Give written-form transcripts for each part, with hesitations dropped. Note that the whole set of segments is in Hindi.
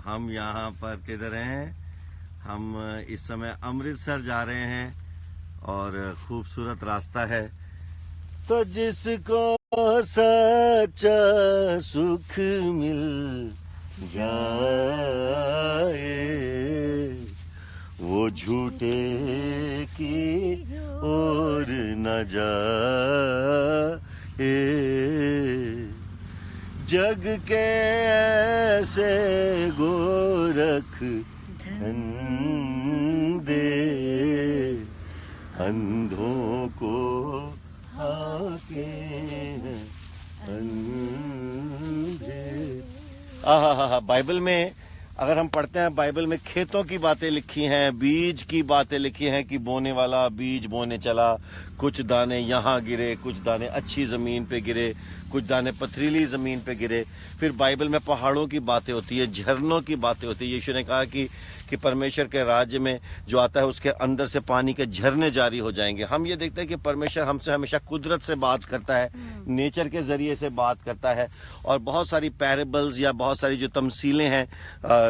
हम यहाँ पर किधर हैं? हम इस समय अमृतसर जा रहे हैं और खूबसूरत रास्ता है। तो जिसको सच्चा सुख मिल जाए वो झूठे की ओर न जाए। जग के ऐसे गोरख धन दे, अंधों को आके अंधे। बाइबल में अगर हम पढ़ते हैं, बाइबल में खेतों की बातें लिखी हैं, बीज की बातें लिखी हैं कि बोने वाला बीज बोने चला, कुछ दाने यहाँ गिरे, कुछ दाने अच्छी ज़मीन पे गिरे, कुछ दाने पथरीली ज़मीन पे गिरे। फिर बाइबल में पहाड़ों की बातें होती है, झरनों की बातें होती है। यीशु ने कहा कि परमेश्वर के राज्य में जो आता है उसके अंदर से पानी के झरने जारी हो जाएंगे। हम ये देखते हैं कि परमेश्वर हमसे हमेशा कुदरत से बात करता है, नेचर के ज़रिए से बात करता है। और बहुत सारी पैराबल्स या बहुत सारी जो तमसीलें हैं,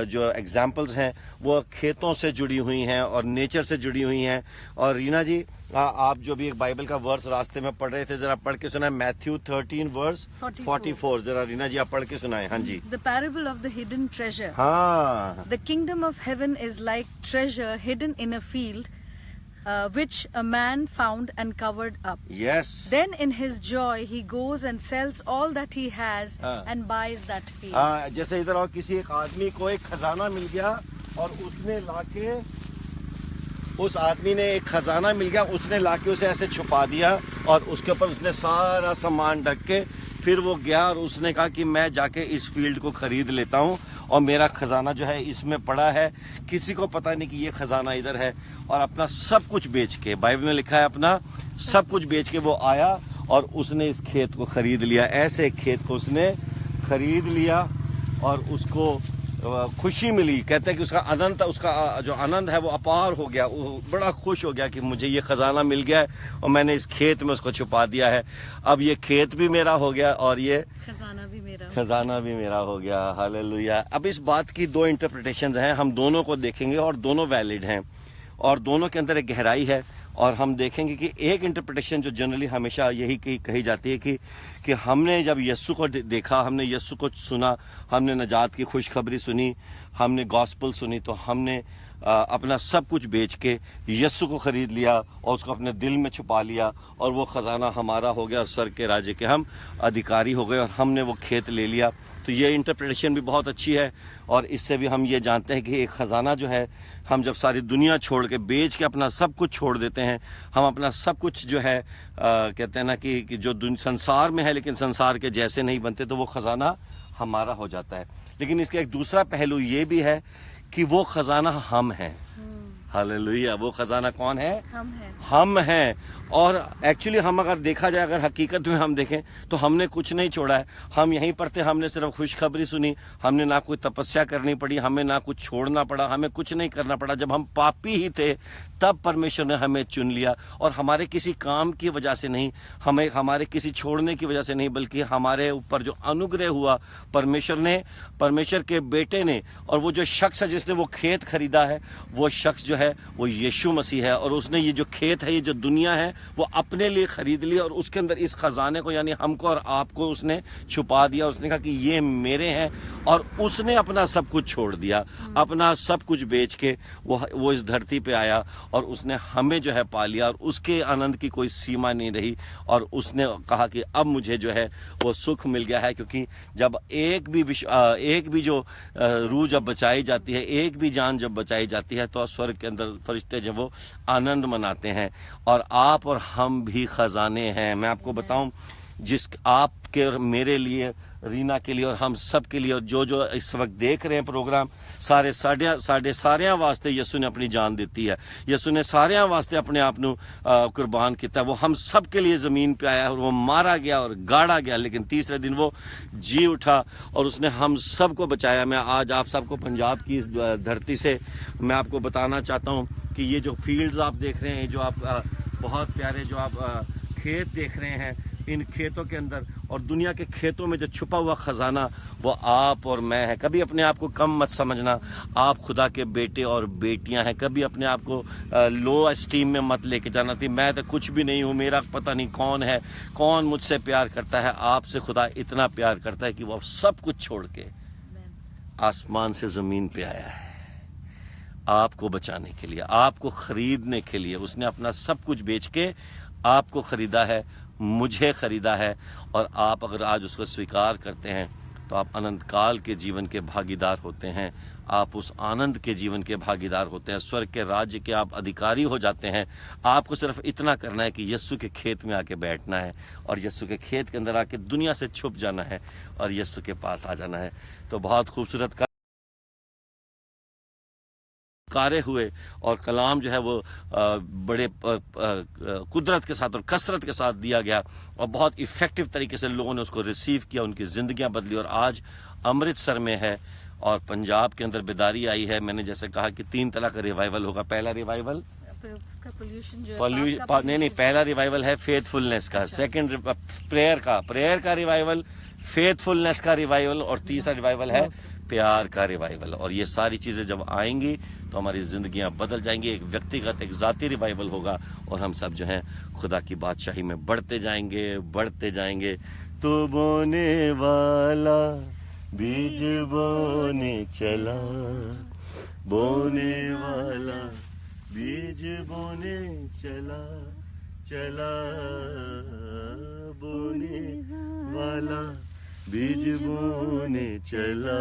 जो एग्जाम्पल्स हैं, वो खेतों से जुड़ी हुई हैं और नेचर से जुड़ी हुई हैं। और रीना जी, आप जो भी एक बाइबल का वर्स रास्ते में पढ़ रहे थे, जरा पढ़ के सुनाए। Matthew 13 verse 44। जरा रीना जी आप पढ़ के सुनाए। हाँ जी। The parable of the hidden treasure. हाँ। The kingdom of heaven is like treasure hidden in a field, which a man found and covered up. Yes. Then in his joy he goes and sells all that he has and buys that field. हाँ, जैसे इधर और किसी एक आदमी को एक खजाना मिल गया और उसने लाके, उस आदमी ने एक खजाना मिल गया, उसने लाके उसे ऐसे छुपा दिया और उसके ऊपर उसने सारा सामान ढक के फिर वो गया और उसने कहा कि मैं जाके इस फील्ड को खरीद लेता हूँ और मेरा खजाना जो है इसमें पड़ा है, किसी को पता नहीं कि ये खजाना इधर है। और अपना सब कुछ बेच के, बाइबल में लिखा है, अपना सब कुछ बेच के वो आया और उसने इस खेत को खरीद लिया। ऐसे खेत को उसने खरीद लिया और उसको खुशी मिली। कहते हैं कि उसका आनंद, उसका जो आनंद है वो अपार हो गया। वो बड़ा खुश हो गया कि मुझे ये खजाना मिल गया है और मैंने इस खेत में उसको छुपा दिया है। अब ये खेत भी मेरा हो गया और ये खजाना भी मेरा हो गया। हालेलुया। अब इस बात की दो इंटरप्रिटेशंस हैं, हम दोनों को देखेंगे और दोनों वैलिड हैं और दोनों के अंदर एक गहराई है। और हम देखेंगे कि एक इंटरप्रिटेशन जो जनरली हमेशा यही कही जाती है कि हमने जब यस्सु को देखा, हमने यस्सु को सुना, हमने नजात की खुशखबरी सुनी, हमने गॉस्पल सुनी, तो हमने अपना सब कुछ बेच के यस्सु को खरीद लिया और उसको अपने दिल में छुपा लिया और वो ख़जाना हमारा हो गया और स्वर्ग के राज्य के हम अधिकारी हो गए और हमने वो खेत ले लिया। तो ये इंटरप्रिटेशन भी बहुत अच्छी है और इससे भी हम ये जानते हैं कि एक ख़जाना जो है, हम जब सारी दुनिया छोड़ के, बेच के अपना सब कुछ छोड़ देते हैं, हम अपना सब कुछ जो है कहते हैं ना कि जो संसार में है लेकिन संसार के जैसे नहीं बनते, तो वो ख़जाना हमारा हो जाता है। लेकिन इसका एक दूसरा पहलू ये भी है कि वो खजाना हम हैं। हालेलुया। वो खजाना कौन है? हम हैं। और एक्चुअली हम अगर देखा जाए, अगर हकीकत में हम देखें तो हमने कुछ नहीं छोड़ा है। हम यहीं पर थे, हमने सिर्फ खुशखबरी सुनी, हमने ना कोई तपस्या करनी पड़ी, हमें ना कुछ छोड़ना पड़ा, हमें कुछ नहीं करना पड़ा। जब हम पापी ही थे तब परमेश्वर ने हमें चुन लिया और हमारे किसी काम की वजह से नहीं, हमें हमारे किसी छोड़ने की वजह से नहीं, बल्कि हमारे ऊपर जो अनुग्रह हुआ परमेश्वर ने, परमेश्वर के बेटे ने, और वो जो शख्स है जिसने वो खेत खरीदा है, वो शख्स जो है वो यीशु मसीह है। और उसने ये जो खेत है, ये जो दुनिया है, वो अपने लिए खरीद लिया और उसके अंदर इस खजाने को, यानी हमको और आपको उसने छुपा दिया। उसने कहा कि ये मेरे हैं और उसने अपना सब कुछ छोड़ दिया, अपना सब कुछ बेच के वो इस धरती पे आया और उसने हमें जो है पा लिया और उसके आनंद की कोई सीमा नहीं रही। और उसने कहा कि अब मुझे जो है वो सुख मिल गया है, क्योंकि जब एक भी जो रूह जब बचाई जाती है, एक भी जान जब बचाई जाती है, तो स्वर्ग के अंदर फरिश्ते जब वो आनंद मनाते हैं। और आप और हम भी खजाने हैं। मैं आपको बताऊं, जिस आपके और मेरे लिए, रीना के लिए और हम सब के लिए, और जो इस वक्त देख रहे हैं प्रोग्राम, सारे साढ़े वास्ते यसु ने अपनी जान दी है। यसु ने सारे वास्ते अपने आप को कुर्बान किया। वो हम सब के लिए ज़मीन पे आया और वो मारा गया और गाड़ा गया, लेकिन तीसरे दिन वो जी उठा और उसने हम सब को बचाया। मैं आज आप सबको पंजाब की इस धरती से मैं आपको बताना चाहता हूँ कि ये जो फील्ड्स आप देख रहे हैं, जो आप बहुत प्यारे जो आप खेत देख रहे हैं, इन खेतों के अंदर और दुनिया के खेतों में जो छुपा हुआ खजाना वो आप और मैं है। कभी अपने आप को कम मत समझना, आप खुदा के बेटे और बेटियां हैं। कभी अपने आप को लो एस्टीम में मत लेके जाना थी, मैं तो कुछ भी नहीं हूँ, मेरा पता नहीं कौन है, कौन मुझसे प्यार करता है। आपसे खुदा इतना प्यार करता है कि वो सब कुछ छोड़ के आसमान से जमीन पे आया है आपको बचाने के लिए, आपको खरीदने के लिए। उसने अपना सब कुछ बेच के आपको खरीदा है, मुझे खरीदा है। और आप अगर आज उसको स्वीकार करते हैं तो आप अनंत काल के जीवन के भागीदार होते हैं। आप उस आनंद के जीवन के भागीदार होते हैं, स्वर्ग के राज्य के आप अधिकारी हो जाते हैं। आपको सिर्फ इतना करना है कि यीशु के खेत में आके बैठना है और यीशु के खेत के अंदर आके दुनिया से छुप जाना है और यीशु के पास आ जाना है। तो बहुत खूबसूरत कार्य हुए और कलाम जो है वो बड़े कुदरत के साथ और कसरत के साथ दिया गया और बहुत इफेक्टिव तरीके से लोगों ने उसको रिसीव किया, उनकी जिंदगियां बदली। और आज अमृतसर में है और पंजाब के अंदर बेदारी आई है। मैंने जैसे कहा कि 3 तरह का रिवाइवल होगा। पहला रिवाइवल पहला रिवाइवल है फेथफुलनेस का, सेकंड प्रेयर का रिवाइवल, फेथफुलनेस का रिवाइवल और तीसरा रिवाइवल है प्यार का रिवाइवल। और ये सारी चीजें जब आएंगी तो हमारी जिंदगियां बदल जाएंगी। एक व्यक्तिगत, एक जाती रिवाइवल होगा और हम सब जो हैं खुदा की बादशाही में बढ़ते जाएंगे। तो बोने वाला बीज बोने चला, बोने वाला बीज बोने चला, बोने वाला बीज बोने चला,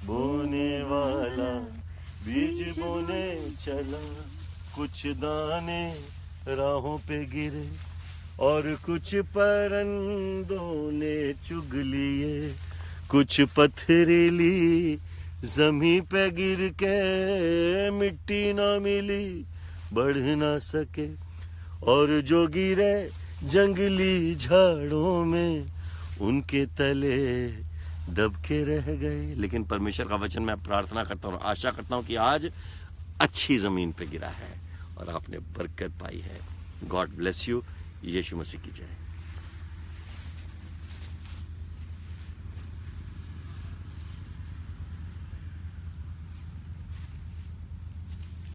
बोने वाला बीज बोने चला। कुछ दाने राहों पे गिरे और कुछ परिंदों ने चुग लिए, कुछ पथरीली जमीन पे गिर के मिट्टी ना मिली, बढ़ ना सके। और जो गिरे जंगली झाड़ों में, उनके तले दब के रह गए। लेकिन परमेश्वर का वचन मैं प्रार्थना करता हूँ, आशा करता हूँ कि आज अच्छी जमीन पे गिरा है और आपने बरकत पाई है। God bless you. Yeshu Masih की जय।